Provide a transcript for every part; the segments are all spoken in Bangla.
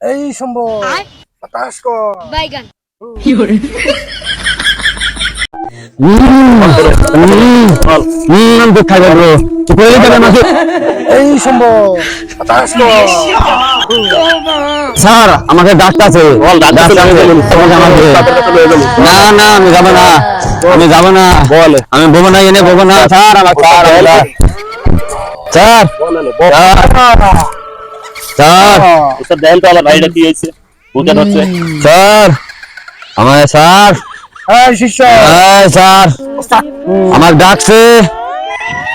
এই সম্ভব বাতাস কর বাইগান এই সম্ভব বাতাস কর স্যার আমাকে ডাক্তার আছে না না আমি যাবো না বল আমি বলবো না এনে বলবো না স্যার আমার স্যার স্যার দেখেন তো আমার ভাইটা কি হয়েছে বুকে ধরছে স্যার আমার স্যার এই শিষ্য স্যার আমার ডাকছে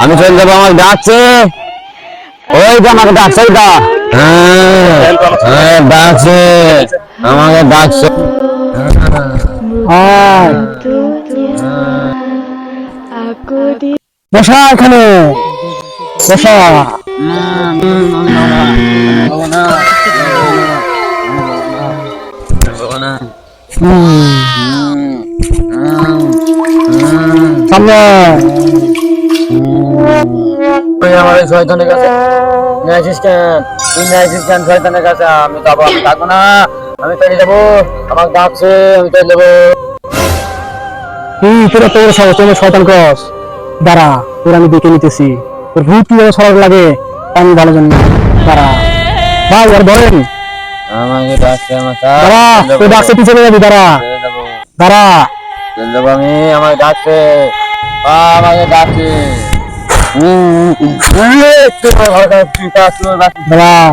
আমি চলে যাবো আমার ডাকছে ওই যে আমাকে ডাকছে ওইটা হ্যাঁ ডাকছে আমাকে ডাকছে বসা এখানে বসা সামনে আমার শয়তানের কাছে শয়তানের কাছে আমি যাবো আমি থাকবো না আমি চলে যাবো আমাকে ডাকছে আমি চলে যাবো তোরা তোর শয়তান কস দাঁড়া তোর আমি দেখে নিতেছি তোর ভূত কিভাবে সরার লাগে আমি ভালো জানি দাঁড়া ভাই আর বলেন আমাকে ডাকছে আমার দাঁড়া তোর ডাকছে পিছনে যাবি দাঁড়া দাঁড়া চলে যাবো আমি আমাকে ডাকছে আমাকে ডাকছে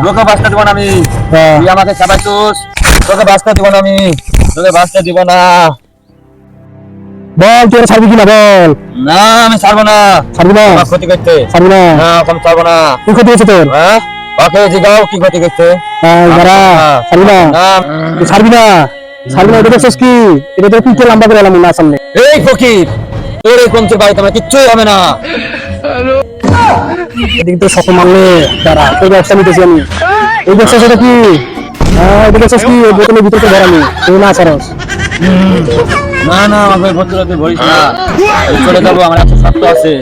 লোকে বাঁচতে দিব না আমি তুই আমাকে চাবাইছিস তোকে বাঁচতে দিব না আমি তোকে বাঁচতে দিব না বল তোর ছাড়বি কিনা বল না আমি ছাড়বো না ছাড়বি না আমার ক্ষতি করতে ছাড়বি না না আমি ছাড়বো না কি ক্ষতি হয়েছে তোর হ্যাঁ ওকে জিগাও কি ক্ষতি করতে দাঁড়া ছাড়বি না না তুই ছাড়বি না এটা দেখছিস কি এটা তোর পিঠে লম্বা করে এলাম না সামনে এই ফকির তোর এই কমছে বাড়িতে আমার কিচ্ছুই হবে না এদিকে তো সকল মানলে দাঁড়া তোর ব্যবসা নিতেছি আমি এই ব্যবসা সেটা কি এটা দেখছিস কি বোতলের ভিতরে ধরামি তুই না ছাড়স না না আমাকে ভদ্রতা বলিস না চলে যাবো আমার একটা সত্য আছে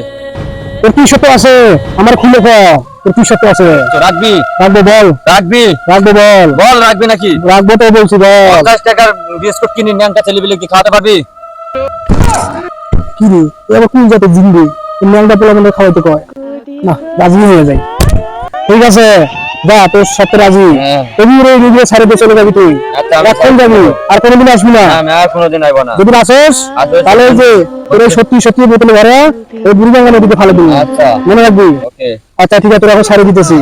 তোর কি সত্য আছে আমার খুলে তোর কি সত্য আছে রাখবি রাখবো বল রাখবি রাখবো বল বল রাখবি নাকি রাখবো তো বলছি বল 50 টাকার বিস্কুট কিনে ন্যাংটা ছেলেপিলে কি খাওয়াতে পারবি কি রে এবার কোন জাতে জিনবি ন্যাংটা পোলা মনে খাওয়াইতে কয় না রাজি হয়ে যায় ঠিক আছে যা তোর সাথে রাজি তুমি রে নিজে ছাড়ে দিয়ে চলে যাবি তুই এখন যাবি আর কোনোদিন আসবি না আমি আর কোনোদিন আইব না যদি আসিস তাহলে এই যে তোর সত্যি সত্যি বোতলে ভরে ওই বুড়িগঙ্গা নদীতে ফেলে দিবি আচ্ছা মনে রাখবি ওকে আচ্ছা ঠিক আছে তোর এখন ছাড়ে দিতেছি